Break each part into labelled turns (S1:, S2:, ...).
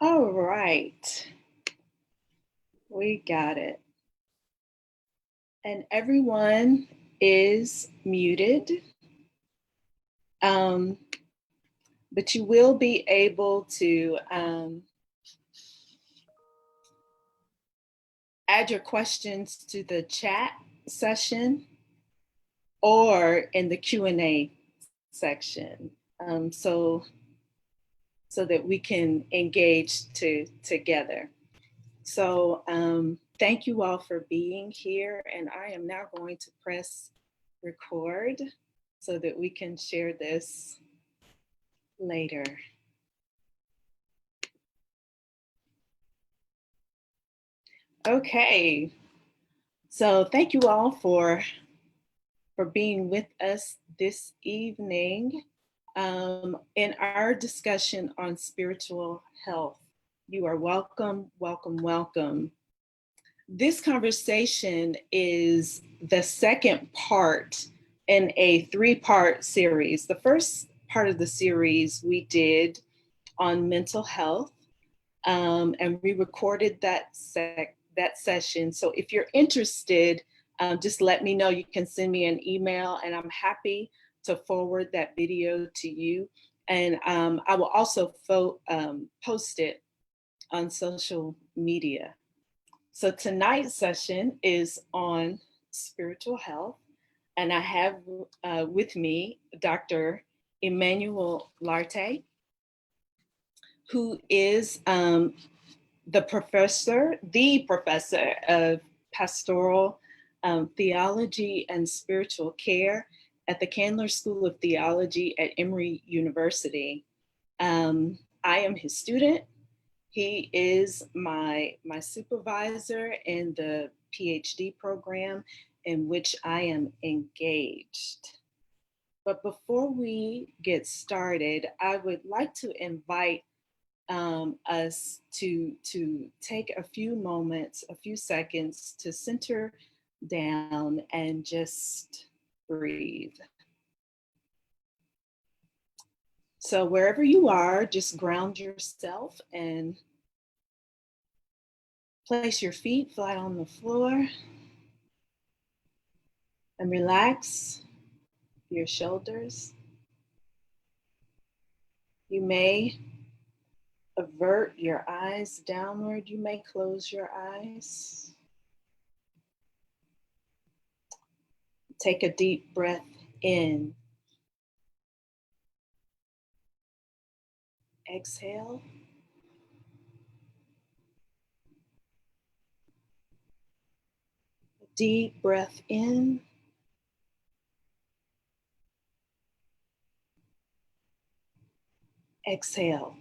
S1: All right, we got it. And everyone is muted, um, but you will be able to add your questions to the chat session or in the Q&A section, so that we can engage together. So thank you all for being here, and I am now going to press record so that we can share this later. Okay, so thank you all for being with us this evening in our discussion on spiritual health. You are welcome, welcome, welcome. This conversation is the second part in a three-part series. The first part of the series we did on mental health, and we recorded that session. So if you're interested, just let me know. You can send me an email, and I'm happy to forward that video to you. And I will also post it on social media. So tonight's session is on spiritual health, and I have with me Dr. Emmanuel Lartey, who is the professor of pastoral theology and spiritual care at the Candler School of Theology at Emory University. I am his student. He is my supervisor in the PhD program in which I am engaged. But before we get started, I would like to invite us to take a few moments, a few seconds to center down and just breathe. So wherever you are, just ground yourself and place your feet flat on the floor and relax your shoulders. You may avert your eyes downward. You may close your eyes. Take a deep breath in. Exhale. Deep breath in. Exhale.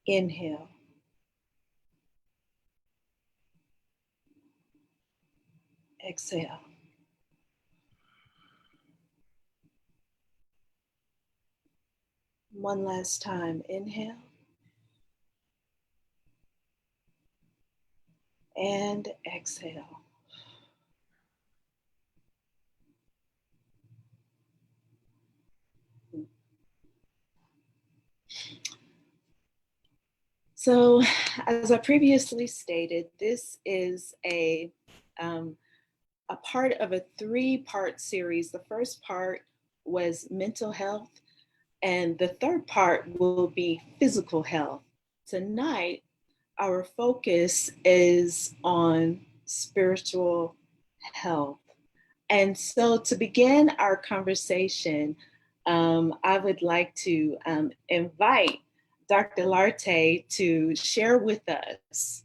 S1: Inhale. Exhale. One last time. Inhale. And exhale. So, as I previously stated, this is a part of a three-part series. The first part was mental health, and the third part will be physical health. Tonight, our focus is on spiritual health. And so to begin our conversation, I would like to invite Dr. Lartey to share with us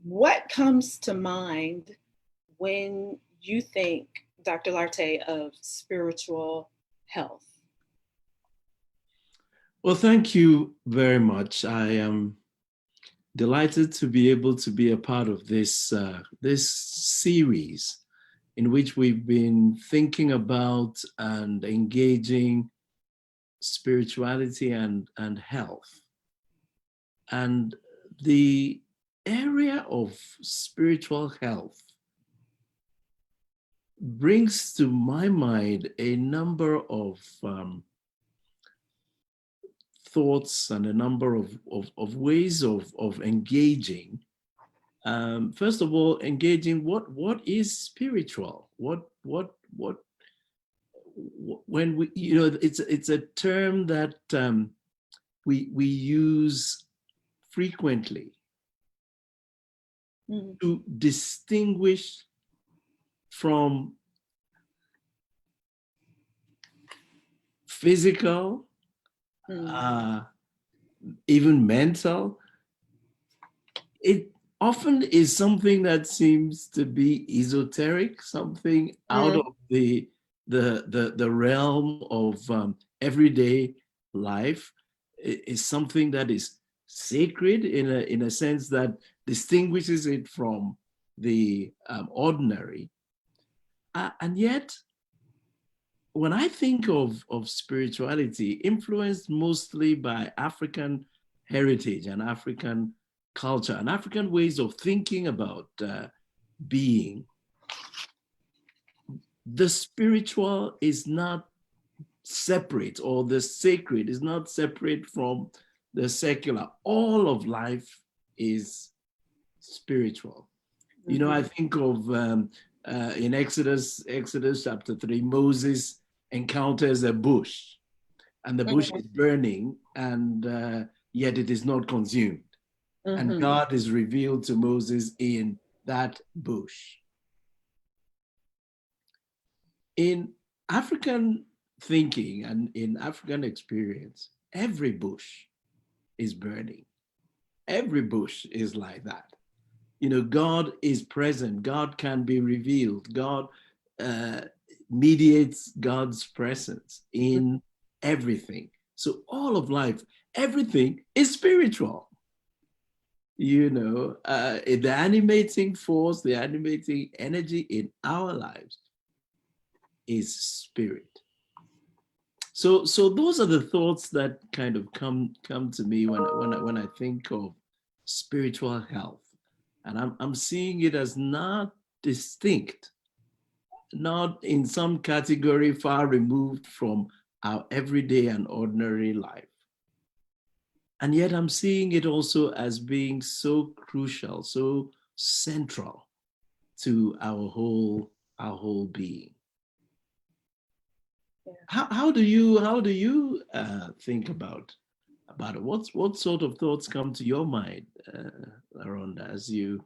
S1: what comes to mind when you think, Dr. Lartey, of spiritual health.
S2: Well, thank you very much. I am delighted to be able to be a part of this series in which we've been thinking about and engaging spirituality and health. And the area of spiritual health brings to my mind a number of thoughts and a number of ways of engaging. First of all, engaging what is spiritual? When we, it's a term that we use frequently to distinguish from physical, even mental. It often is something that seems to be esoteric, something out of the realm of everyday life. It is something that is sacred in a sense that distinguishes it from the ordinary. And yet, when I think of spirituality, influenced mostly by African heritage and African culture and African ways of thinking about being, the spiritual is not separate, or the sacred is not separate from the secular. All of life is spiritual. I think of in Exodus chapter 3, Moses encounters a bush, and the bush is burning, and yet it is not consumed. And God is revealed to Moses in that bush. In African thinking and in African experience, every bush is burning. Every bush is like that. God is present. God can be revealed. God mediates God's presence in everything. So all of life, everything is spiritual. The animating force, the animating energy in our lives is spirit. So those are the thoughts that kind of come to me when I think of spiritual health. And I'm seeing it as not distinct, not in some category far removed from our everyday and ordinary life. And yet I'm seeing it also as being so crucial, so central to our whole being. Yeah. How do you think about it? What sort of thoughts come to your mind, Laronda, as you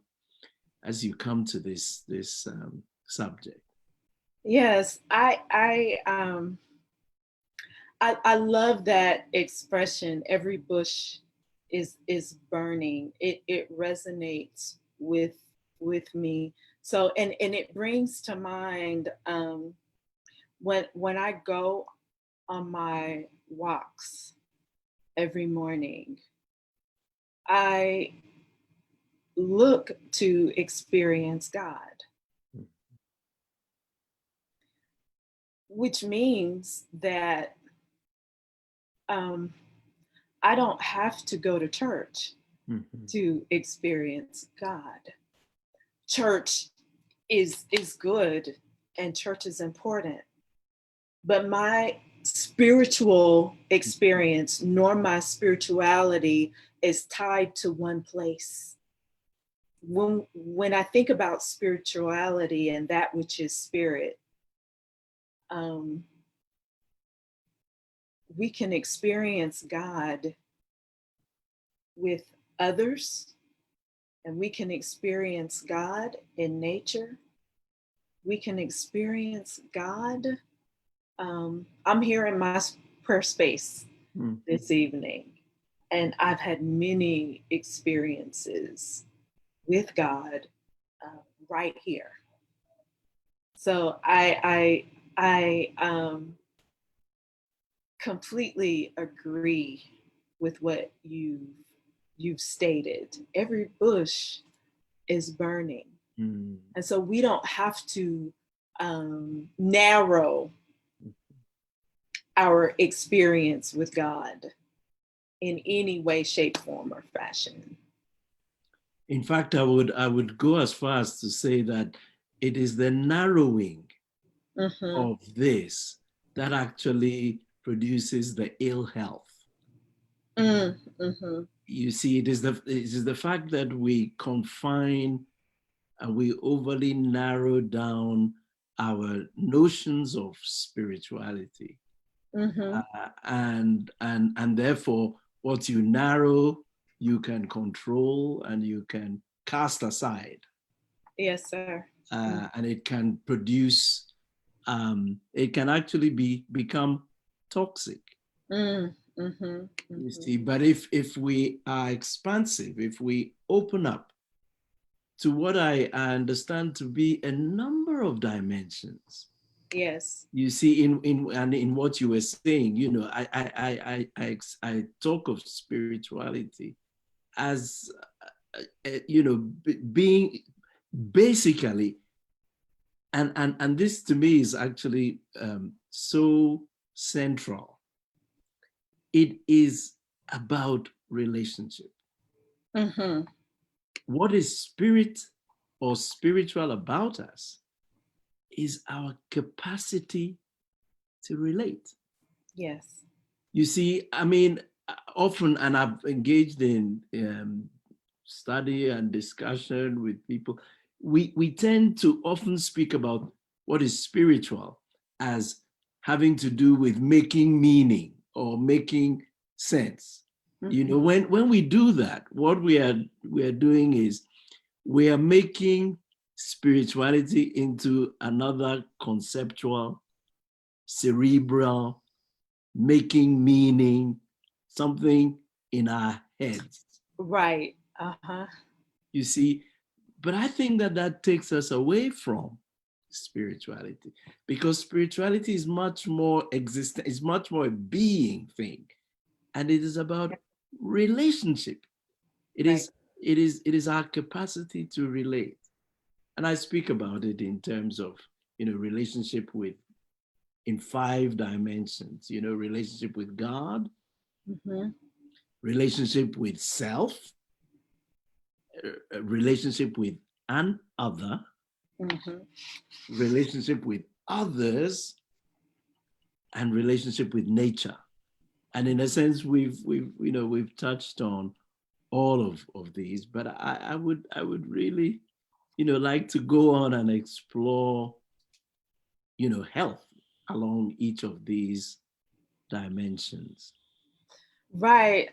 S2: come to this subject?
S1: Yes, I love that expression. Every bush is burning. It resonates with me. So and it brings to mind when I go on my walks every morning, I look to experience God. Which means that I don't have to go to church to experience God. Church is good and church is important, but my spiritual experience nor my spirituality is tied to one place. When I think about spirituality and that which is spirit, we can experience God with others, and we can experience God in nature. We can experience God. I'm here in my prayer space this evening, and I've had many experiences with God right here. So I completely agree with what you've stated. Every bush is burning. And so we don't have to narrow our experience with God in any way, shape, form, or fashion.
S2: In fact, I would go as far as to say that it is the narrowing
S1: Mm-hmm.
S2: of this that actually produces the ill health.
S1: Mm-hmm.
S2: You see, it is the fact that we confine and we overly narrow down our notions of spirituality,
S1: Mm-hmm.
S2: and therefore what you narrow you can control and you can cast aside,
S1: Yes, sir.
S2: and it can produce, it can actually become toxic.
S1: Mm-hmm.
S2: You
S1: Mm-hmm.
S2: see, but if we are expansive, if we open up to what I understand to be a number of dimensions.
S1: Yes.
S2: You see, in what you were saying, I talk of spirituality as being basically, and this to me is actually so central. It is about relationship.
S1: Mm-hmm.
S2: What is spirit or spiritual about us is our capacity to relate.
S1: Yes.
S2: You see, I mean, often, and I've engaged in study and discussion with people, we tend to often speak about what is spiritual as having to do with making meaning or making sense. You
S1: Mm-hmm.
S2: know, when we do that, what we are doing is we are making spirituality into another conceptual, cerebral, making meaning, something in our heads.
S1: Right. Uh-huh.
S2: You see, but I think that that takes us away from spirituality, because spirituality is much more existent, is much more a being thing, and it is about relationship. It
S1: Right.
S2: is it is our capacity to relate. And I speak about it in terms of, relationship with, in 5 dimensions, relationship with God,
S1: Mm-hmm.
S2: relationship with self, relationship with an other,
S1: Mm-hmm.
S2: relationship with others, and relationship with nature. And in a sense, we've touched on all of these, but I would really, like to go on and explore, health along each of these dimensions.
S1: Right.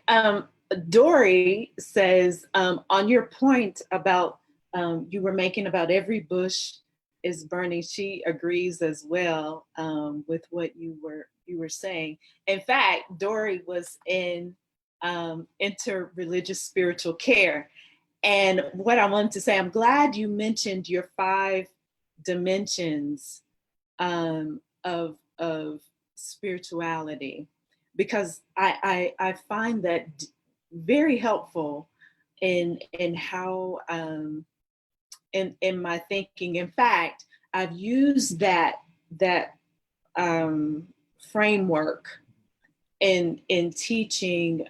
S1: Dory says, on your point about you were making about every bush is burning, she agrees as well with what you were saying. In fact, Dory was in interreligious spiritual care. And what I wanted to say, I'm glad you mentioned your 5 dimensions of spirituality, because I find that very helpful in how in my thinking. In fact, I've used that um, framework in teaching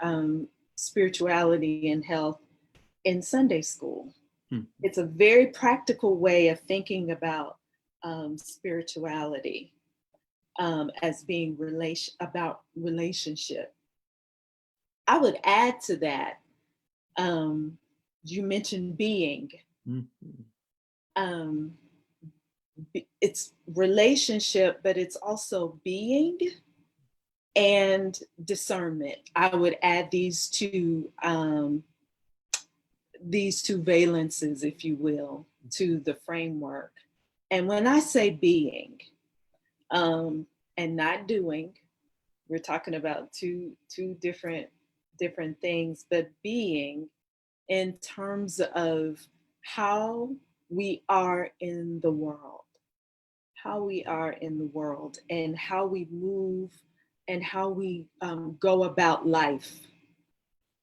S1: spirituality and health in Sunday school.
S2: Hmm.
S1: It's a very practical way of thinking about spirituality as being about relationship. I would add to that. You mentioned being.
S2: Mhm.
S1: Um, it's relationship, but it's also being and discernment. I would add these two valences, if you will, to the framework. And when I say being and not doing, we're talking about two different things, but being in terms of how we are in the world, and how we move and how we go about life.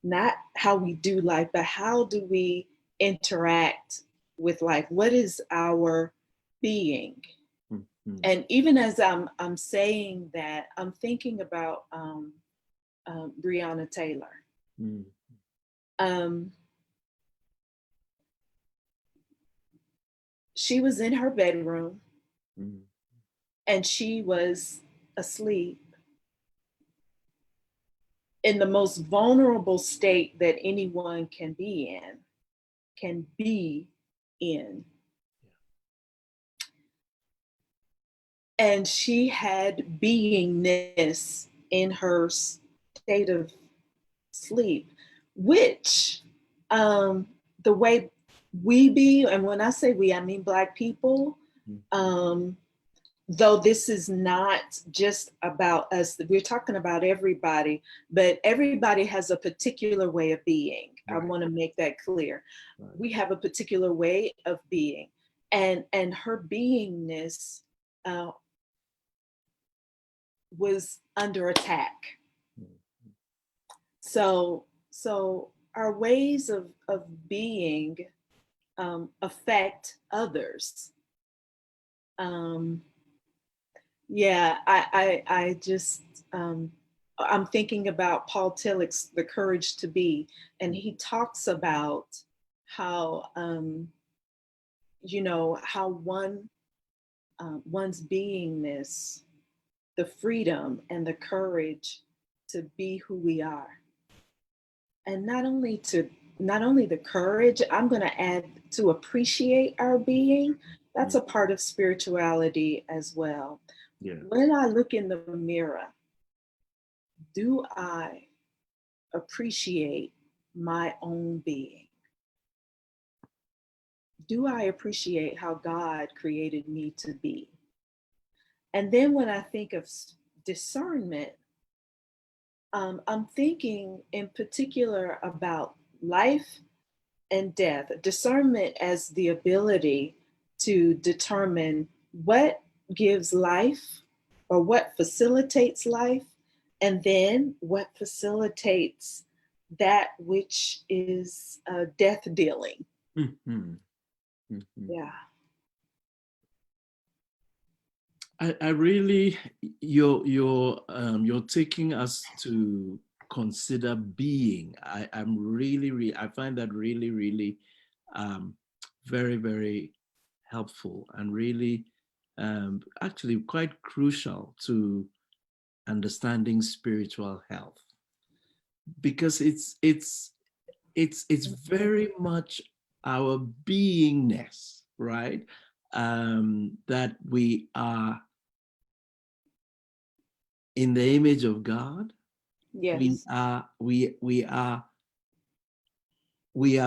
S1: Not how we do life, but how do we interact with life? What is our being?
S2: Mhm.
S1: And even as I'm saying that, I'm thinking about Breonna Taylor.
S2: Mhm.
S1: Um, she was in her bedroom,
S2: Mhm.
S1: and she was asleep in the most vulnerable state that anyone can be in. And she had beingness in her state of sleep, which the way we be, and when I say we, I mean Black people, though this is not just about us, we're talking about everybody, but everybody has a particular way of being. Right. I want to make that clear. Right. We have a particular way of being, and her beingness was under attack. So our ways of being affect others. I just I'm thinking about Paul Tillich's The Courage to Be, and he talks about how how one's beingness, the freedom and the courage to be who we are. And not only the courage, I'm going to add to appreciate our being. That's a part of spirituality as well. Yeah. When I look in the mirror, do I appreciate my own being? Do I appreciate how God created me to be? And then when I think of discernment, I'm thinking in particular about life and death. Discernment as the ability to determine what gives life or what facilitates life, and then what facilitates that which is death dealing. Mm-hmm. Mm-hmm. Yeah.
S2: I really, you're taking us to consider being. I'm really, I find that really very, very helpful and really actually quite crucial to understanding spiritual health, because it's very much our beingness, right? That we are in the image of God. Yes. We are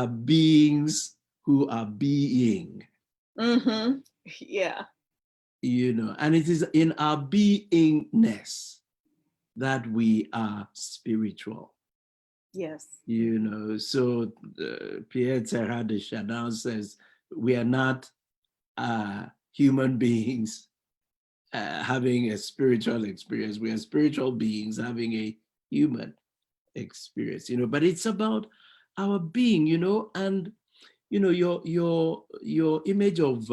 S2: beings who are being.
S1: Mm-hmm. Yeah.
S2: And it is in our beingness that we are spiritual.
S1: Yes.
S2: So Pierre Teilhard de Chardin says we are not human beings having a spiritual experience. We are spiritual beings having a human experience, but it's about our being, and your image of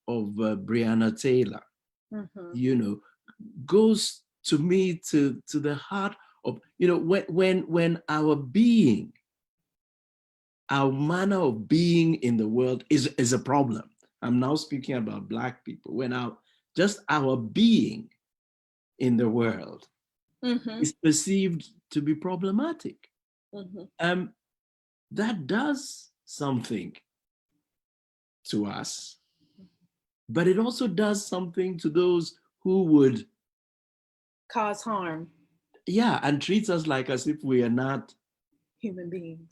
S2: Breonna Taylor, mm-hmm. Goes to me to the heart of, when our being, our manner of being in the world is a problem. I'm now speaking about Black people. When our being in the world mm-hmm. is perceived to be problematic. Mm-hmm. That does something to us, but it also does something to those who would
S1: cause harm.
S2: Yeah, and treats us like as if we are not
S1: human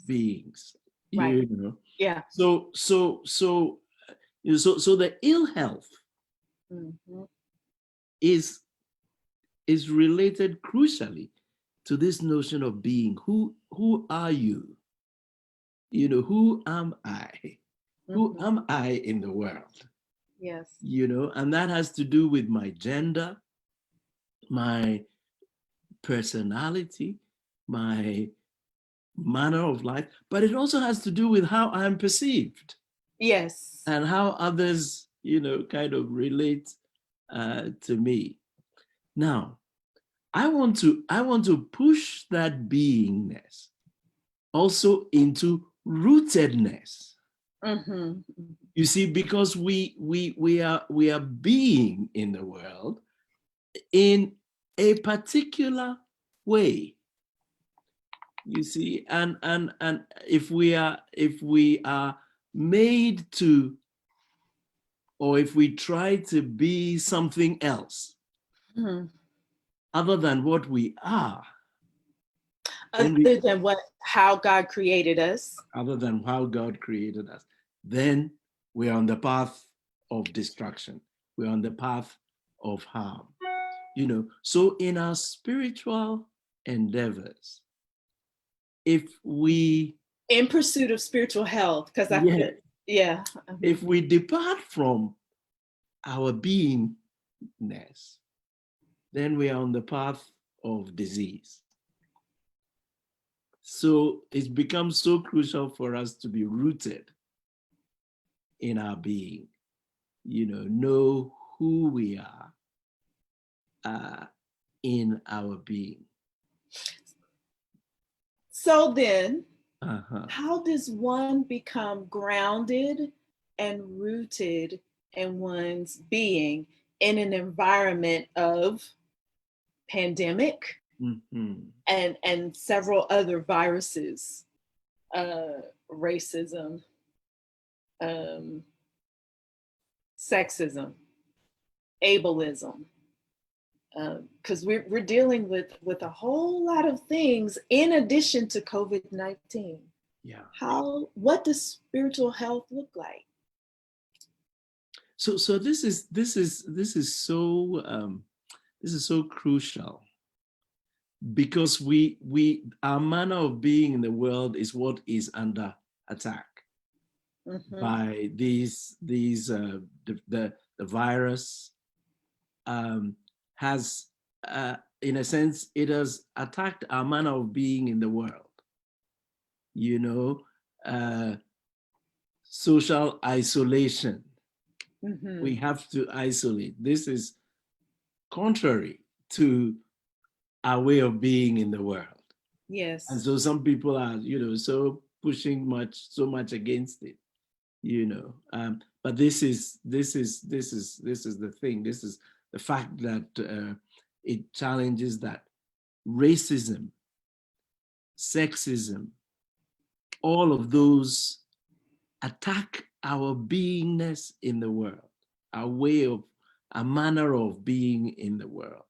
S2: beings.
S1: Right. Yeah.
S2: So the ill health mm-hmm. is related crucially to this notion of being. Who are you? Who am I? Mm-hmm. Who am I in the world?
S1: Yes.
S2: And that has to do with my gender, my personality, my manner of life, but it also has to do with how I'm perceived.
S1: Yes.
S2: And how others, kind of relate to me. Now, I want to push that beingness also into rootedness. Mm-hmm. You see, because we are being in the world, in a particular way. You see, and if we are made to, or if we try to be something else other than what we are,
S1: Other than how God created us.
S2: other than how God created us, then we're on the path of destruction. We're on the path of harm. So in our spiritual endeavors, if we
S1: in pursuit of spiritual health, because I feel, yeah.
S2: If we depart from our beingness, then we are on the path of disease. So it's become so crucial for us to be rooted in our being, know who we are in our being.
S1: So then, how does one become grounded and rooted in one's being in an environment of pandemic and several other viruses, racism, sexism, ableism? Because we're dealing with a whole lot of things in addition to COVID-19.
S2: Yeah.
S1: What does spiritual health look like?
S2: So this is so crucial, because our manner of being in the world is what is under attack by the virus. Has, in a sense, it has attacked our manner of being in the world. Social isolation. We have to isolate. This is contrary to our way of being in the world.
S1: Yes.
S2: And so some people are, so pushing so much against it, but this is the thing. This is the fact that it challenges that racism, sexism, all of those attack our beingness in the world, our manner of being in the world,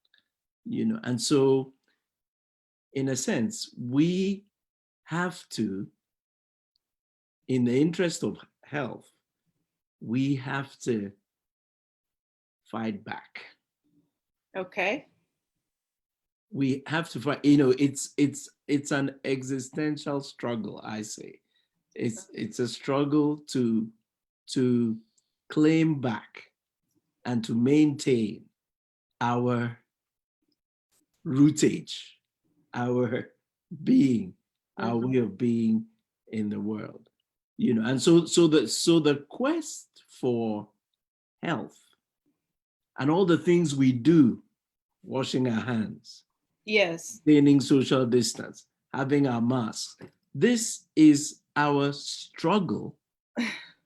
S2: and so in a sense, we have to, in the interest of health, we have to fight back.
S1: Okay.
S2: We have to fight. It's an existential struggle. I say, it's a struggle to claim back and to maintain our rootage, our being, our way of being in the world. And so the quest for health and all the things we do, washing our hands,
S1: yes,
S2: maintaining social distance, having our masks, this is our struggle.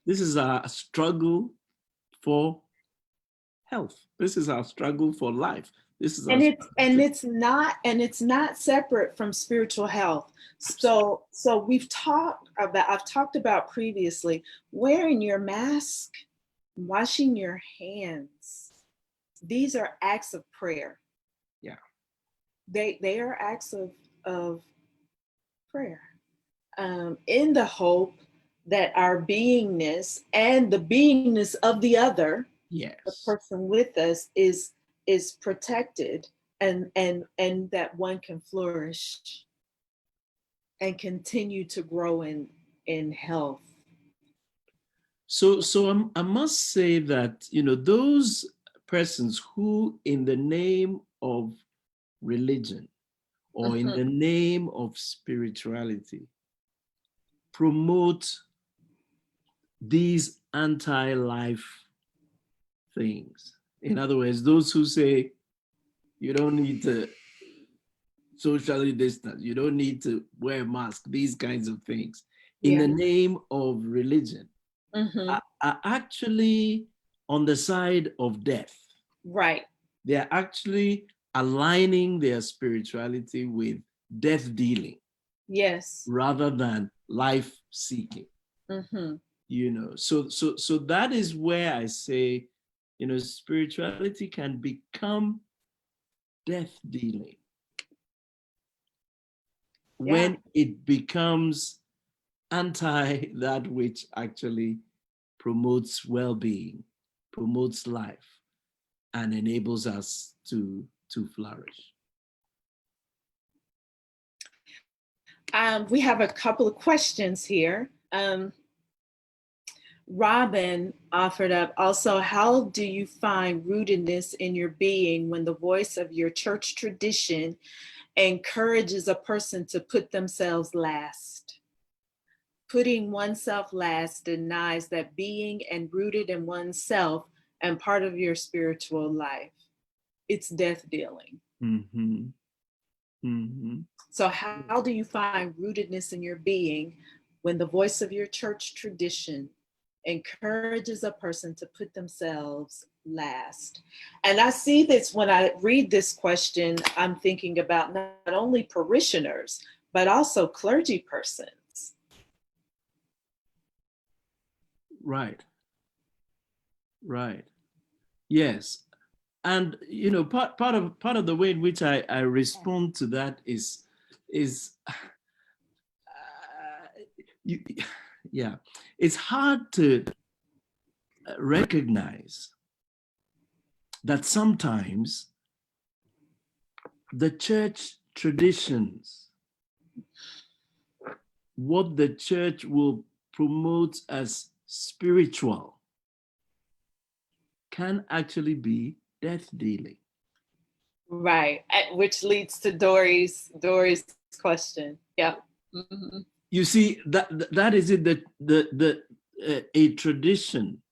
S2: This is our struggle for health. This is our struggle for life. This is
S1: it's not separate from spiritual health. So I've talked about previously wearing your mask, washing your hands. These are acts of prayer.
S2: Yeah.
S1: They are acts of prayer, in the hope that our beingness and the beingness of the other,
S2: yes,
S1: the person with us, is protected, and that one can flourish and continue to grow in health.
S2: So I must say that, those persons who, in the name of religion or in the name of spirituality, promote these anti-life things. In other words, those who say you don't need to socially distance, you don't need to wear a mask, these kinds of things, in the name of religion, are actually on the side of death.
S1: Right.
S2: They are actually aligning their spirituality with death dealing.
S1: Yes.
S2: Rather than life seeking.
S1: Mm-hmm.
S2: So that is where I say, spirituality can become death dealing when it becomes anti that which actually promotes well-being, promotes life, and enables us to flourish.
S1: We have a couple of questions here. Robin offered up also, how do you find rootedness in your being when the voice of your church tradition encourages a person to put themselves last? Putting oneself last denies that being and rooted in oneself and part of your spiritual life. It's death dealing.
S2: Mm-hmm. Mm-hmm.
S1: So how do you find rootedness in your being when the voice of your church tradition encourages a person to put themselves last? And I see this when I read this question, I'm thinking about not only parishioners, but also clergy persons.
S2: Right. Yes. And part of the way in which I respond to that is it's hard to recognize that sometimes the church traditions, what the church will promote as spiritual, can actually be death dealing.
S1: Right, which leads to Dory's question. Yeah. Mm-hmm.
S2: You see, that is it, that a tradition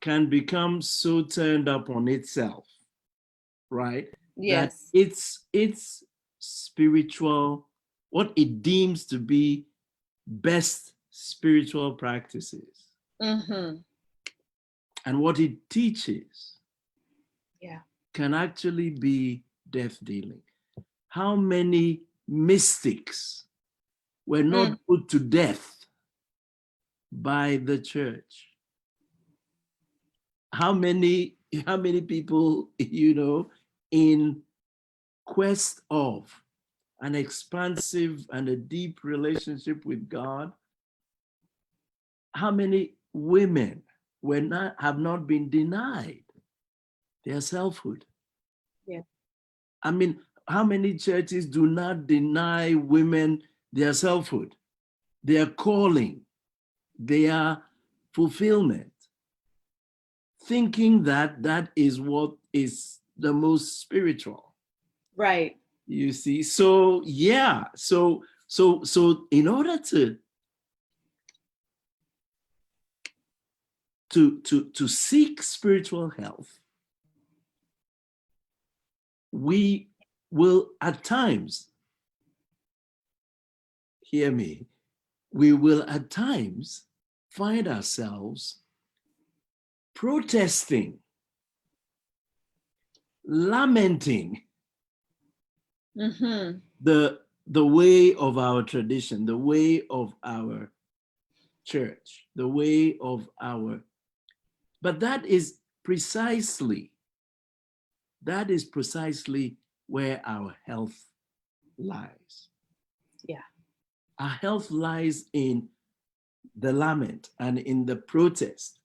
S2: can become so turned up on itself, right?
S1: Yes.
S2: That it's spiritual, what it deems to be best spiritual practices,
S1: Mm-hmm.
S2: and what it teaches,
S1: Yeah,
S2: can actually be death dealing. How many mystics were not put to death by the church? How many people, in quest of an expansive and a deep relationship with God, how many women have not been denied their selfhood?
S1: yeah.
S2: I mean, how many churches do not deny women their selfhood, their calling, their fulfillment, thinking that that is what is the most spiritual?
S1: Right.
S2: You see, so yeah, so in order to seek spiritual health, we will at times, hear me, we will at times find ourselves protesting, lamenting
S1: Mm-hmm.
S2: the way of our tradition, the way of our church, the way of our, but that is precisely where our health lies.
S1: Yeah.
S2: Our health lies in the lament and in the protest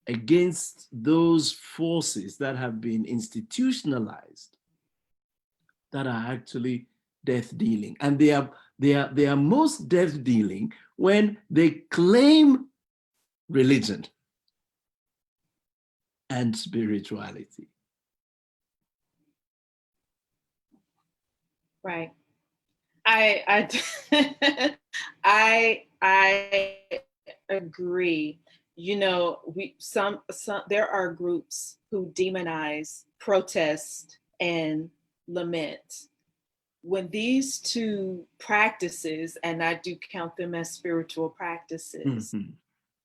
S2: against those forces that have been institutionalized, that are actually death dealing. And they are most death dealing when they claim religion and spirituality.
S1: Right. I I agree. Some there are groups who demonize protest and lament. When these two practices, and I do count them as spiritual practices,
S2: Mm-hmm.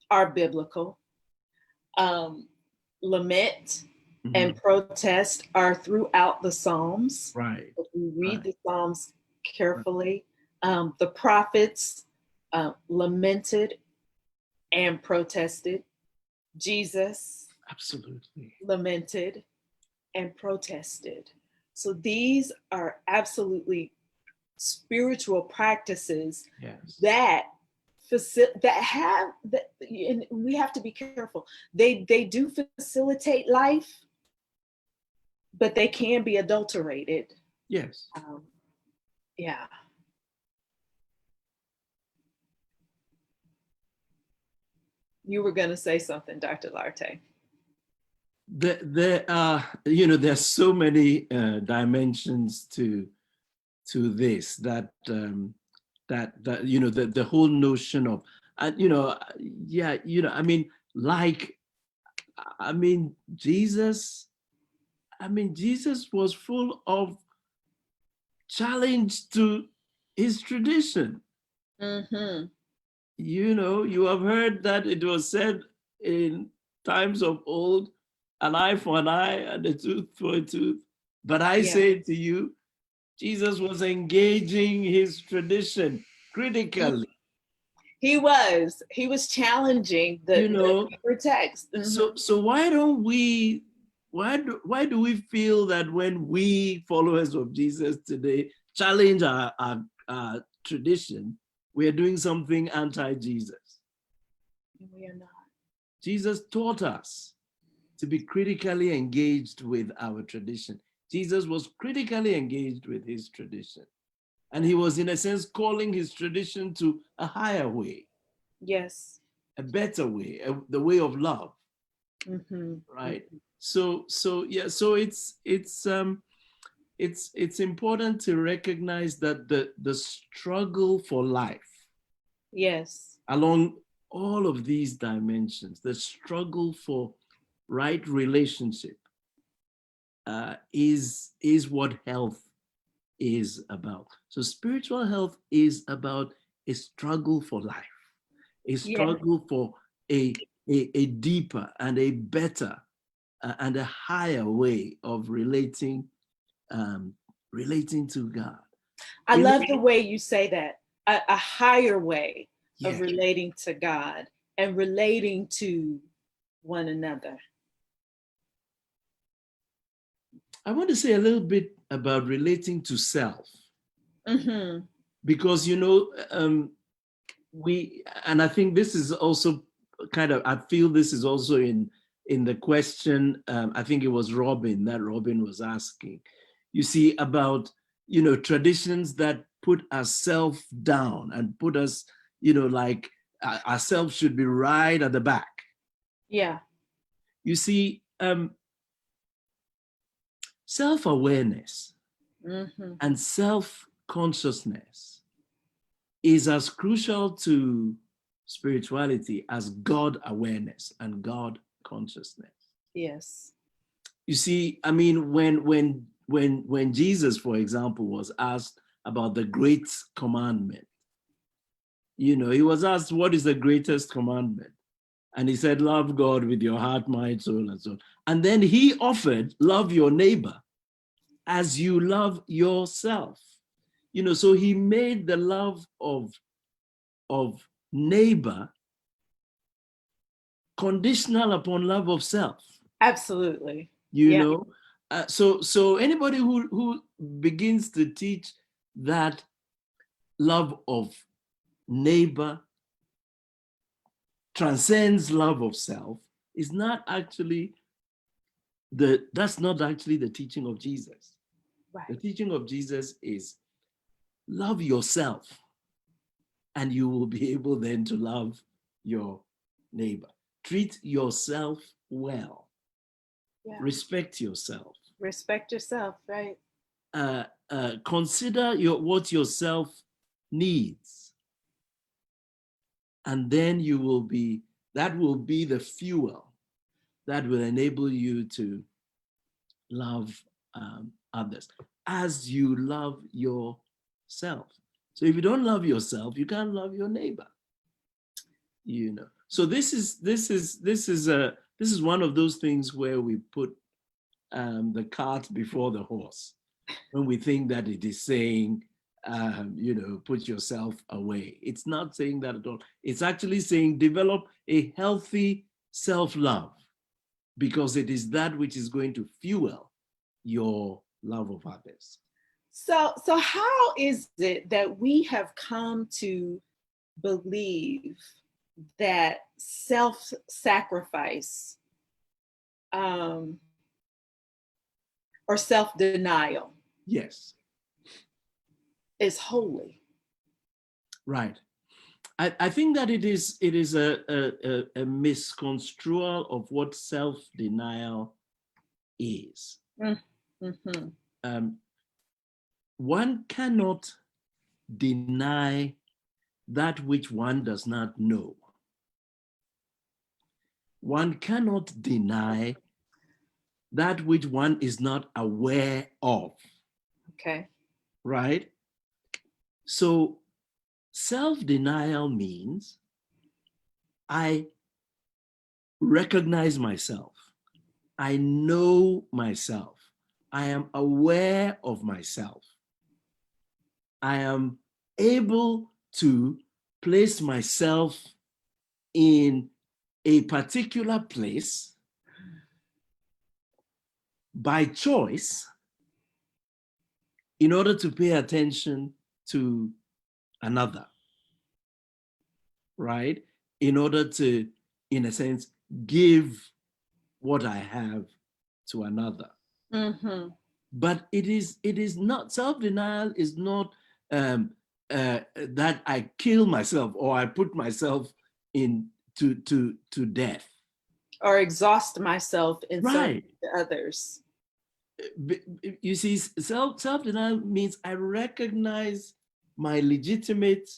S1: are biblical. Lament and protest are throughout the Psalms.
S2: Right.
S1: If we read
S2: Right.
S1: the Psalms carefully, the prophets lamented and protested. Jesus
S2: Absolutely.
S1: lamented and protested. So these are absolutely spiritual practices
S2: Yes.
S1: that and we have to be careful. They do facilitate life, but they can be adulterated.
S2: Yes.
S1: Yeah. You were going to say something, Dr. Larte.
S2: There are, you know, there's so many dimensions to this that that you know, the whole notion of, you know, yeah, you know, I mean, like, I mean, Jesus was full of challenge to his tradition.
S1: Mm-hmm.
S2: You know, you have heard that it was said in times of old, an eye for an eye and a tooth for a tooth. But I
S1: Yeah.
S2: say to you, Jesus was engaging his tradition critically.
S1: He was challenging
S2: You
S1: the
S2: know,
S1: Hebrew text. Mm-hmm.
S2: so why don't we, why do we feel that when we followers of Jesus today challenge our tradition, we are doing something anti-Jesus?
S1: We are not.
S2: Jesus taught us to be critically engaged with our tradition. Jesus was critically engaged with his tradition. And he was, in a sense, calling his tradition to a higher way,
S1: Yes.
S2: a better way, the way of love,
S1: Mm-hmm.
S2: right? So yeah, so it's important to recognize that the struggle for life,
S1: Yes.
S2: along all of these dimensions, the struggle for right relationship, is what health is about. So spiritual health is about a struggle for life, a
S1: Yeah.
S2: struggle for a deeper and a better and a higher way of relating to God.
S1: I
S2: You know,
S1: love the way you say that. A higher way of
S2: yeah.
S1: relating to God and relating to one another.
S2: I want to say a little bit about relating to self,
S1: Mm-hmm.
S2: because you know, and I think this is also kind of, I feel this is also in the question, I think it was Robin was asking, you see, about, you know, traditions that put ourselves down and put us, you know, like ourselves should be right at the back.
S1: Yeah.
S2: You see, self-awareness
S1: Mm-hmm.
S2: and self-consciousness is as crucial to spirituality as God awareness and God consciousness.
S1: Yes.
S2: You see, I mean, when Jesus, for example, was asked about the great commandment, you know, he was asked, what is the greatest commandment? And he said, love God with your heart, mind, soul, and soul. And then he offered, love your neighbor as you love yourself. You know, so he made the love of neighbor conditional upon love of self.
S1: Absolutely.
S2: You
S1: Yeah.
S2: know, so anybody who begins to teach that love of neighbor transcends love of self is not actually that's not actually the teaching of Jesus.
S1: Right.
S2: The teaching of Jesus is love yourself, and you will be able then to love your neighbor. Treat yourself well.
S1: Yeah.
S2: Respect yourself.
S1: Respect yourself, right?
S2: Consider what yourself needs, and then that will be the fuel that will enable you to love others as you love yourself. So if you don't love yourself, you can't love your neighbor. You know. So this is one of those things where we put the cart before the horse when we think that it is saying, put yourself away. It's not saying that at all. It's actually saying develop a healthy self-love, because it is that which is going to fuel your love of others.
S1: So how is it that we have come to believe that self-sacrifice or self-denial
S2: Yes.
S1: is holy?
S2: Right. I think that it is a misconstrual of what self-denial is.
S1: Mm-hmm.
S2: One cannot deny that which one does not know. One cannot deny that which one is not aware of.
S1: Okay.
S2: Right? So self-denial means I recognize myself. I know myself. I am aware of myself. I am able to place myself in a particular place by choice in order to pay attention to another, right? In order to, in a sense, give what I have to another.
S1: Mm-hmm.
S2: But it is not, self-denial is not that I kill myself or I put myself in to death.
S1: Or exhaust myself in serving
S2: Right.
S1: others.
S2: You see, self-denial means I recognize my legitimate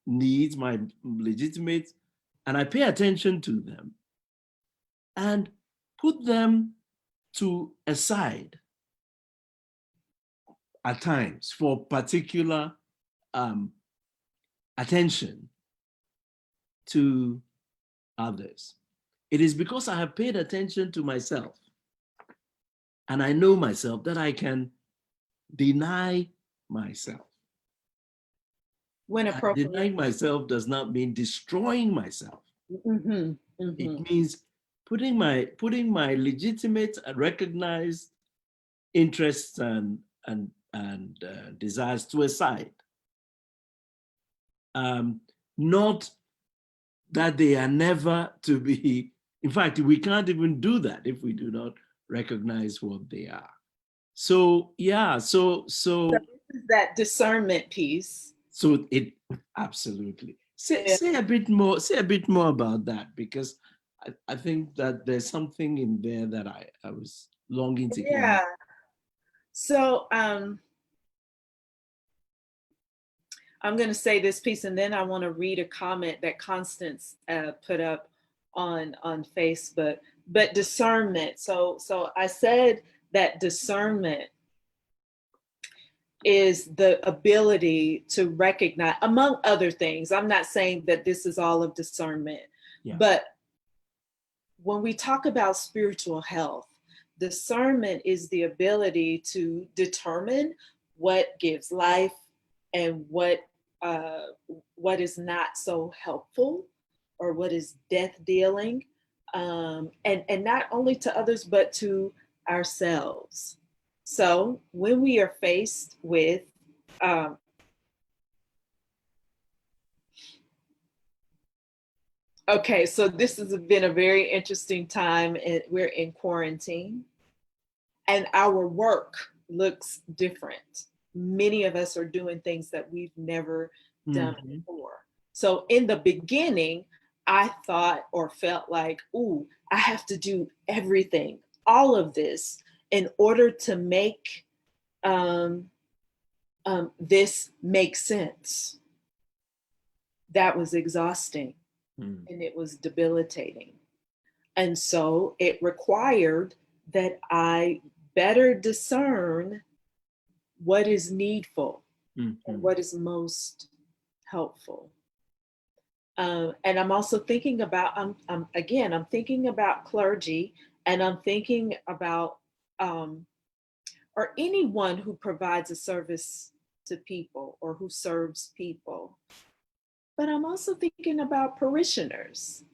S2: needs, my legitimate, and I pay attention to them and put them to a side at times for particular attention to others. It is because I have paid attention to myself and I know myself that I can deny myself.
S1: When appropriate.
S2: Denying myself does not mean destroying myself.
S1: Mm-hmm. Mm-hmm.
S2: It means putting my legitimate and recognized interests and desires to a side. Not that they are never to be, in fact, we can't even do that if we do not recognize what they are. So yeah, so
S1: This is that discernment piece.
S2: so it absolutely. Say a bit more about that, because I think that there's something in there that I was longing to hear.
S1: Yeah. So I'm going to say this piece, and then I want to read a comment that Constance put up on Facebook. But discernment. So I said that discernment is the ability to recognize, among other things. I'm not saying that this is all of discernment,
S2: Yeah.
S1: but when we talk about spiritual health, discernment is the ability to determine what gives life and what is not so helpful, or what is death dealing, and not only to others but to ourselves. So when we are faced with okay, so this has been a very interesting time, and we're in quarantine, and our work looks different. Many of us are doing things that we've never done before. So in the beginning, I thought or felt like, ooh, I have to do everything, all of this, in order to make this make sense. That was exhausting and it was debilitating. And so it required that I better discern what is needful and what is most helpful. And I'm also thinking about, I'm thinking about clergy And I'm thinking about, or anyone who provides a service to people or who serves people. But I'm also thinking about parishioners.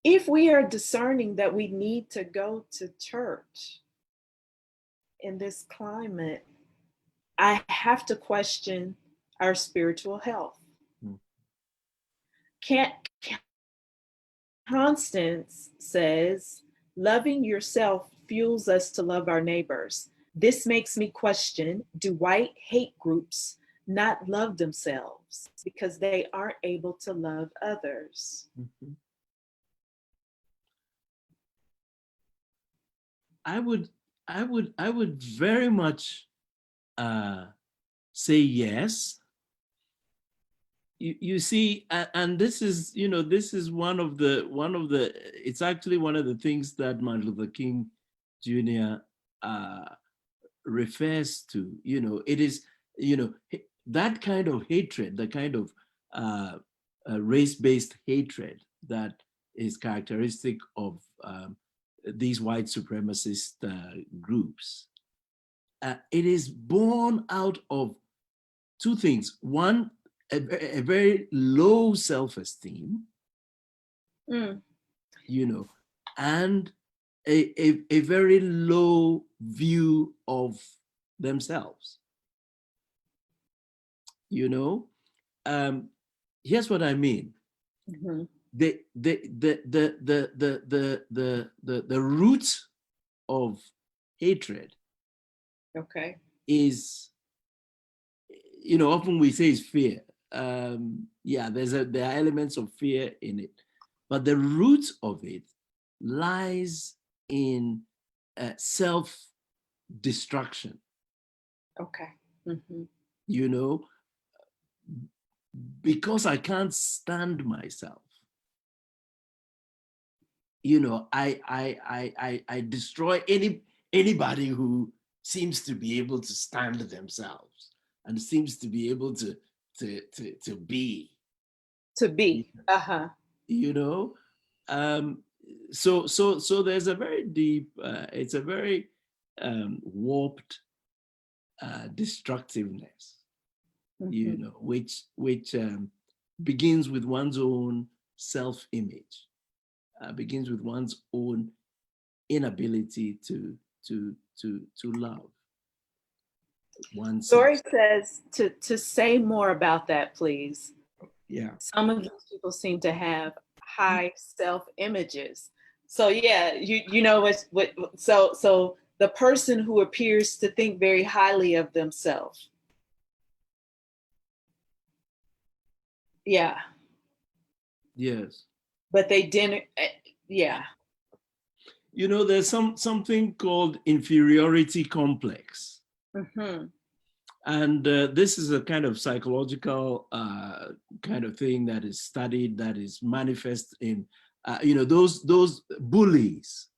S1: If we are discerning that we need to go to church in this climate, I have to question our spiritual health.
S2: Mm.
S1: Can't Constance says, loving yourself fuels us to love our neighbors. This makes me question, do white hate groups not love themselves because they aren't able to love others?
S2: Mhm. I would very much say yes. You see, and this is, this is one of the it's actually one of the things that Martin Luther King Jr. Refers to. It is, that kind of hatred, the kind of race-based hatred that is characteristic of these white supremacist groups. It is born out of two things. One, a very low self-esteem,
S1: Mm,
S2: and a very low view of themselves. Here's what I mean.
S1: mhm.
S2: The root of hatred
S1: Okay.
S2: is, often we say is fear. Yeah, there are elements of fear in it, but the root of it lies in self-destruction.
S1: Okay. Mhm.
S2: Because I can't stand myself. I destroy anybody who seems to be able to stand themselves and seems to be able to be.
S1: To be. Uh-huh.
S2: you know so there's a very deep it's a very warped destructiveness,
S1: Mhm.
S2: which begins with one's own self-image, begins with one's own inability to love oneself.
S1: Dory says to say more about that, please.
S2: Yeah.
S1: Some of these people seem to have high self images. So yeah, you know what so the person who appears to think very highly of themselves. Yeah,
S2: Yes.
S1: but they didn't. Yeah.
S2: There's something called inferiority complex.
S1: Mm-hmm.
S2: And this is a kind of psychological kind of thing that is studied, that is manifest in, those bullies,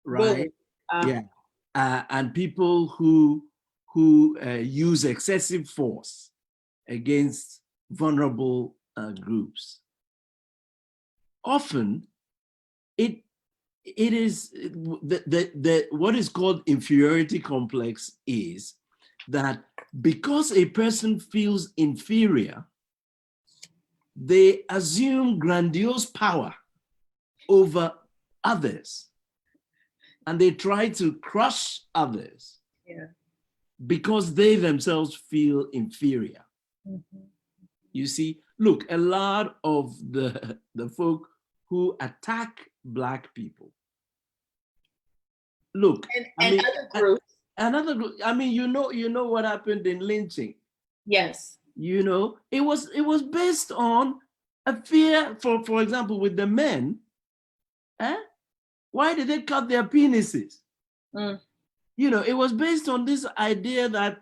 S2: right?
S1: Bully.
S2: Yeah. And people who use excessive force against vulnerable groups. Often, it is what is called inferiority complex is that because a person feels inferior, they assume grandiose power over others, and they try to crush others.
S1: Yeah.
S2: Because they themselves feel inferior.
S1: Mm-hmm.
S2: You see, look, a lot of the folk who attack Black people. Look,
S1: And other groups.
S2: another group. I mean, you know what happened in lynching.
S1: Yes.
S2: It was based on a fear. For example, with the men, why did they cut their penises?
S1: Mm.
S2: It was based on this idea that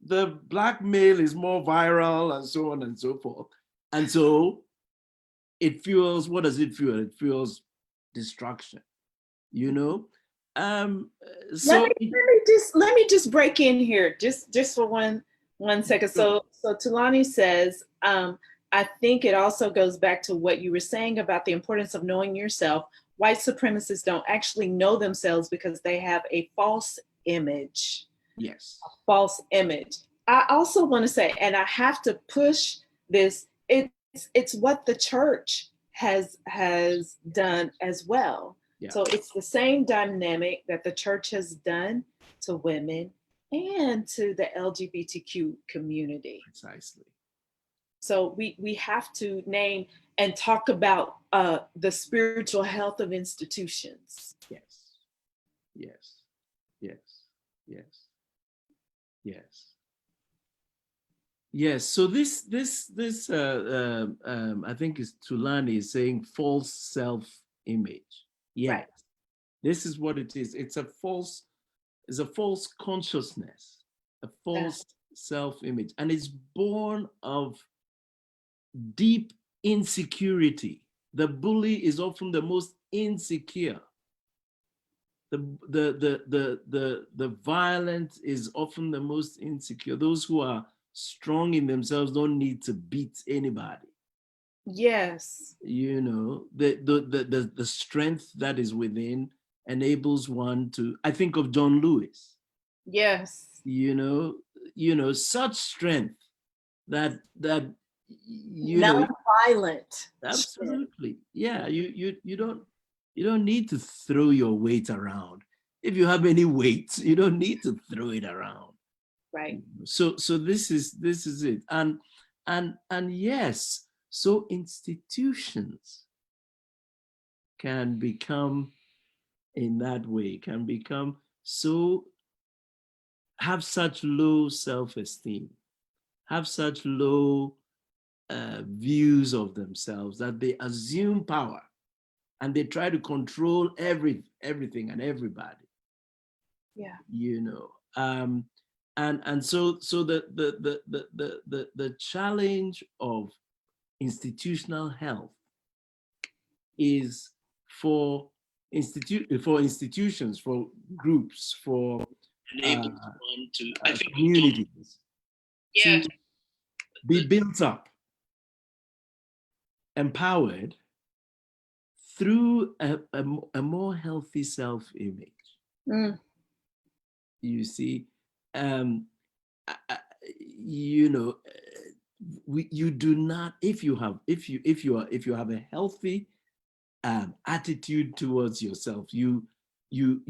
S2: the Black male is more virile and so on and so forth. And so it fuels, what does it fuel? It fuels destruction,
S1: Let
S2: so
S1: me let me just break in here just for 1 second. So Tulani says, I think it also goes back to what you were saying about the importance of knowing yourself. White supremacists don't actually know themselves because they have a false image.
S2: Yes.
S1: False image. I also want to say, and I have to push this, it's what the church has done as well.
S2: Yeah.
S1: So it's the same dynamic that the church has done to women and to the LGBTQ community.
S2: Precisely.
S1: So we have to name and talk about the spiritual health of institutions.
S2: Yes. Yes. Yes. Yes. Yes. Yes. So this I think is Tulani is saying false self-image. Yes.
S1: Right.
S2: This is what it is. It's a false consciousness, a false self-image, and it's born of deep insecurity. The bully is often the most insecure. The violent is often the most insecure. Those who are strong in themselves don't need to beat anybody.
S1: Yes.
S2: You know, the strength that is within enables one to, I think of John Lewis.
S1: Yes.
S2: You know, such strength that you know,
S1: non-violent.
S2: absolutely. Yeah, you don't need to throw your weight around. If you have any weight, you don't need to throw it around.
S1: Right.
S2: So this is it. And yes, so institutions can become in that way, can become so, have such low self-esteem, have such low views of themselves that they assume power and they try to control everything and everybody.
S1: Yeah.
S2: You know, and so the challenge of institutional health is for institutions, for groups, for communities to be built up, empowered through a more healthy self-image. You see, you know, you do not, if you have a healthy attitude towards yourself, you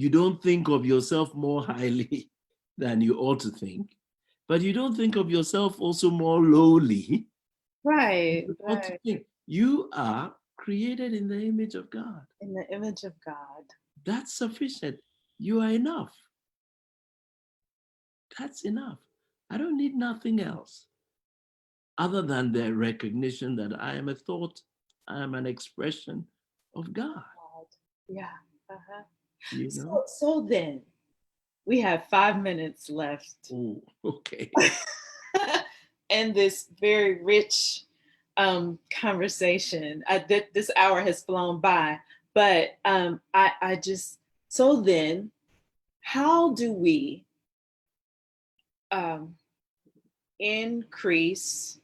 S2: don't think of yourself more highly than you ought to think, but you don't think of yourself also more lowly.
S1: Right.
S2: You ought to think you are created in the image of God.
S1: In the image of God.
S2: That's sufficient. You are enough. That's enough. I don't need nothing else other than the recognition that I am a thought, I am an expression of God.
S1: Yeah. Uh-huh.
S2: You know?
S1: So then we have 5 minutes left.
S2: Oh, okay.
S1: And this very rich conversation. This hour has flown by, but I just, so then how do we increase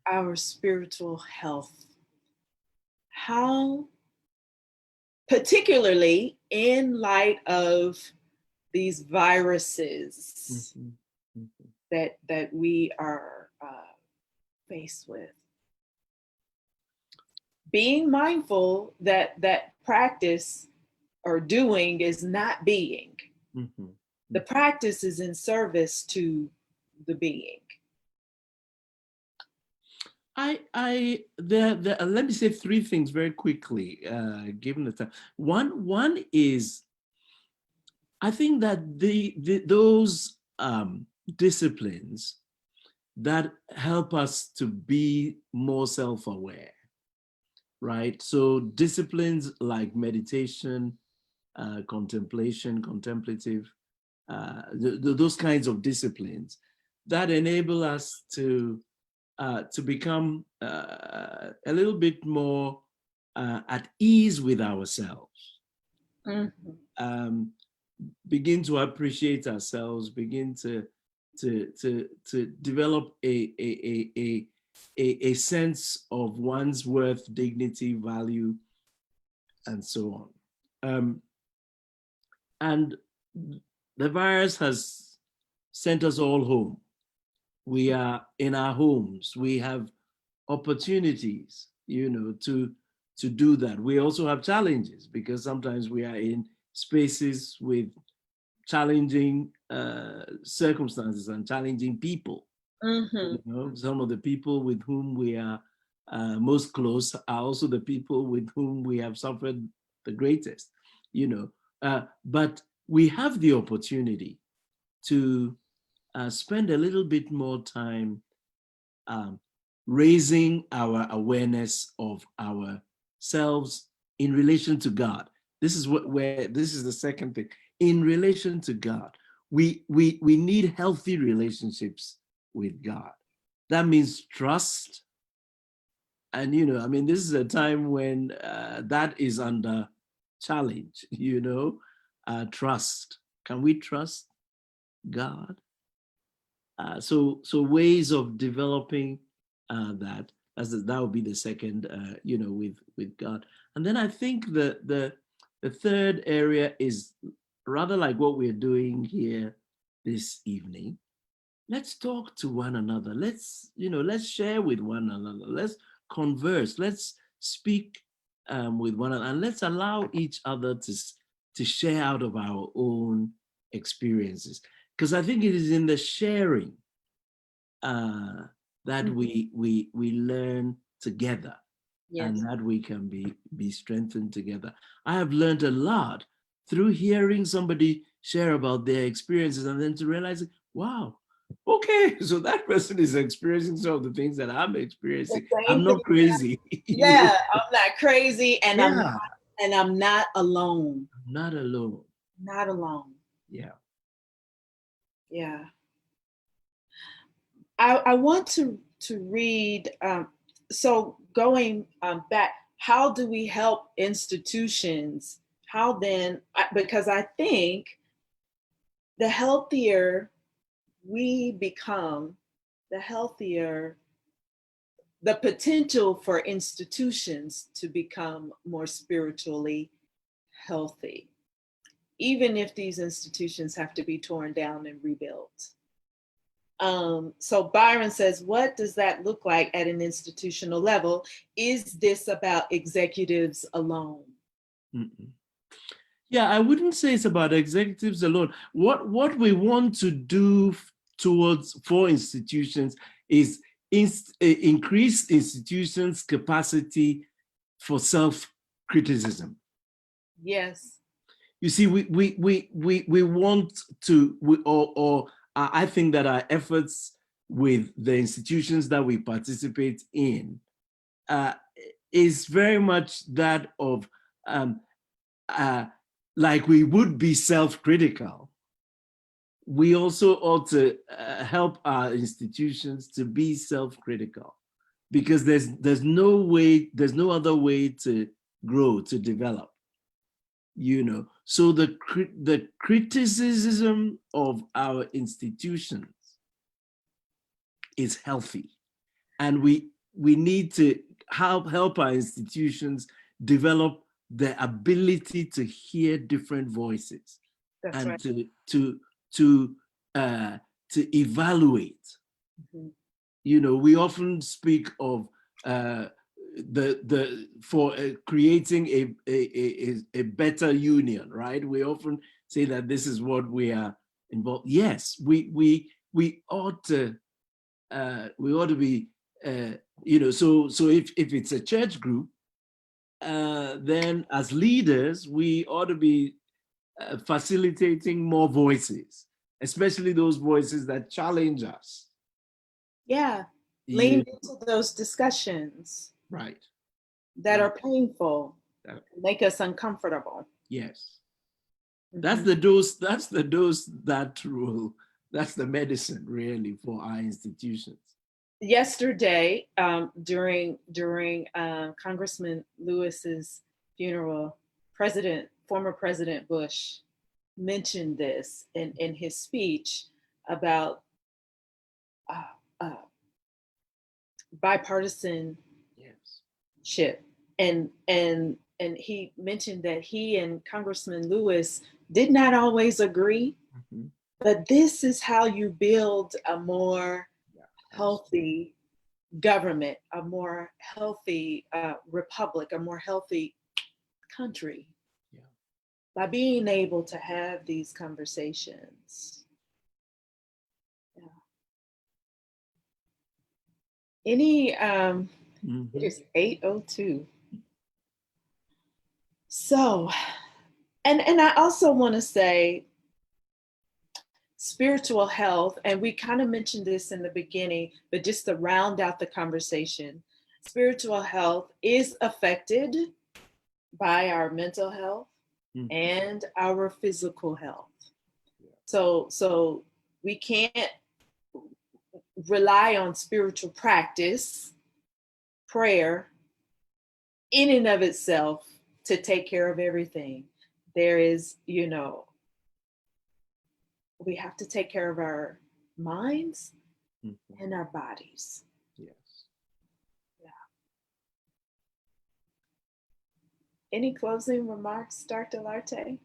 S1: our spiritual health? How, particularly in light of these viruses that we are faced with? Being mindful that practice or doing is not being. The practice is in service to the being.
S2: Let me say three things very quickly, given the time. One is, I think that those disciplines that help us to be more self-aware, right? So disciplines like meditation, contemplation, contemplative, those kinds of disciplines that enable us to become a little bit more at ease with ourselves. Begin to appreciate ourselves, begin to to develop a sense of one's worth, dignity, value, and so on. And the virus has sent us all home. We are in our homes. We have opportunities, to do that. We also have challenges because sometimes we are in spaces with challenging circumstances and challenging people. Some of the people with whom we are most close are also the people with whom we have suffered the greatest, but we have the opportunity to spend a little bit more time raising our awareness of ourselves in relation to God. This is the second thing. In relation to God, we need healthy relationships with God. That means trust. And, this is a time when that is under challenge, trust. Can we trust God? So ways of developing that would be the second, with God. And then I think the third area is rather like what we're doing here this evening. Let's talk to one another. Let's share with one another. Let's converse. Let's speak with one another, and let's allow each other to share out of our own experiences. Because I think it is in the sharing that we learn together. Yes. And that we can be strengthened together. I have learned a lot through hearing somebody share about their experiences and then to realize, wow, okay, so that person is experiencing some of the things that I'm experiencing. I'm not crazy.
S1: Yeah, I'm not crazy, and I'm not alone.
S2: I'm not alone.
S1: Not alone.
S2: Yeah.
S1: Yeah. I want to read, so going back, how do we help institutions? How then, because I think the healthier we become, the healthier the potential for institutions to become more spiritually healthy, even if these institutions have to be torn down and rebuilt. So Byron says, what does that look like at an institutional level? Is this about executives alone?
S2: Mm-mm. Yeah, I wouldn't say it's about executives alone. What we want to do for institutions is increase institutions' capacity for self-criticism.
S1: Yes.
S2: You see, we want to, I think that our efforts with the institutions that we participate in is very much that of like we would be self-critical. We also ought to help our institutions to be self-critical, because there's no other way to grow, to develop. So the criticism of our institutions is healthy, and we need to help our institutions develop the ability to hear different voices. That's and right. to evaluate. Mm-hmm. We often speak of creating a better union, right? We often say that this is what we are involved. Yes, we ought to be so if it's a church group, then as leaders we ought to be facilitating more voices, especially those voices that challenge us.
S1: Yeah, lean into those discussions.
S2: Right.
S1: That are painful, make us uncomfortable.
S2: Yes. Mm-hmm. That's the dose, that rule. That's the medicine really for our institutions.
S1: Yesterday, during Congressman Lewis's funeral, former President Bush mentioned this in his speech about bipartisanship.
S2: Yes.
S1: And he mentioned that he and Congressman Lewis did not always agree,
S2: Mhm.
S1: but this is how you build a more
S2: Yeah.
S1: healthy government, a more healthy republic, a more healthy country,
S2: Yeah.
S1: by being able to have these conversations. Yeah. Any, it
S2: Mhm.
S1: is 8:02. So, and I also want to say spiritual health, and we kind of mentioned this in the beginning, but just to round out the conversation, spiritual health is affected by our mental health
S2: Mhm.
S1: and our physical health.
S2: Yeah.
S1: So we can't rely on spiritual practice, prayer, in and of itself to take care of everything. There is, we have to take care of our minds
S2: Mhm.
S1: and our bodies.
S2: Yes.
S1: Yeah. Any closing remarks, Dr. Larte?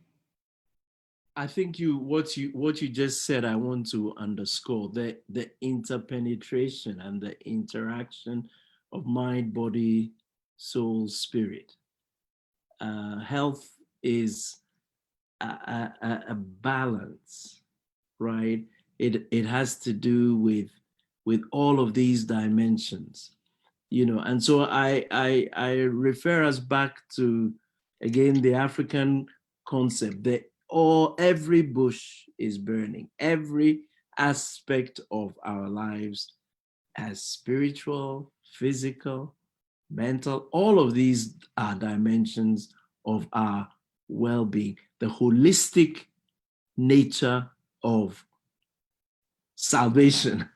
S2: I think what you just said, I want to underscore the interpenetration and the interaction of mind, body, soul, spirit. Health is a balance, right? It has to do with all of these dimensions, and so I refer us back to, again, the African concept that every bush is burning, every aspect of our lives, as spiritual, physical, mental, all of these are dimensions of our well-being, the holistic nature of salvation,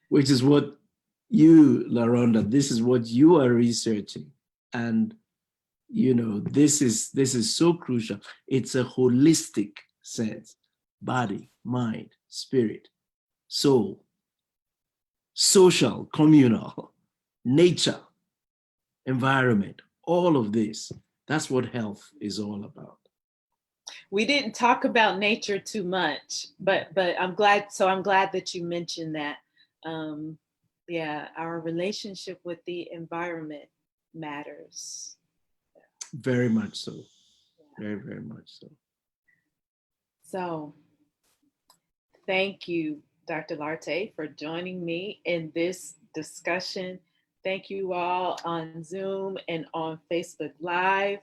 S2: which is what you, LaRonda, this is what you are researching. And this is so crucial. It's a holistic sense: body, mind, spirit, soul, social, communal, nature, environment, all of this. That's what health is all about.
S1: We didn't talk about nature too much, but I'm glad that you mentioned that. Um, yeah, our relationship with the environment matters.
S2: Very much so. Very, very much so.
S1: So thank you, Dr. Larte, for joining me in this discussion. Thank you all on Zoom and on Facebook Live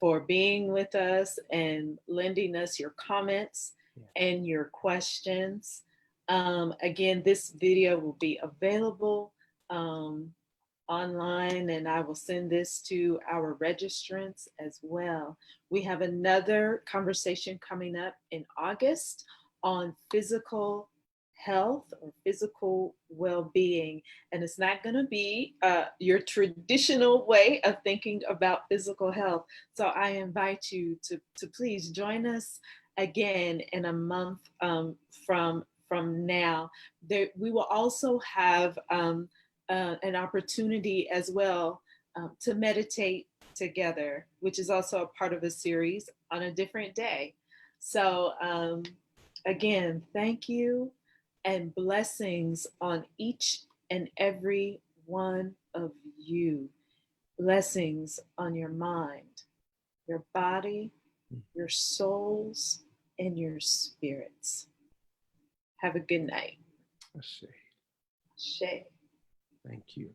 S1: for being with us and lending us your comments and your questions. Again, this video will be available um, online, and I will send this to our registrants as well. We have another conversation coming up in August on physical health or physical well-being, and it's not going to be your traditional way of thinking about physical health. So I invite you to please join us again in a month from now. We will also have an opportunity as well to meditate together, which is also a part of a series on a different day. So, again, thank you and blessings on each and every one of you. Blessings on your mind, your body, your souls, and your spirits. Have a good night.
S2: Ashe.
S1: Shay.
S2: Thank you.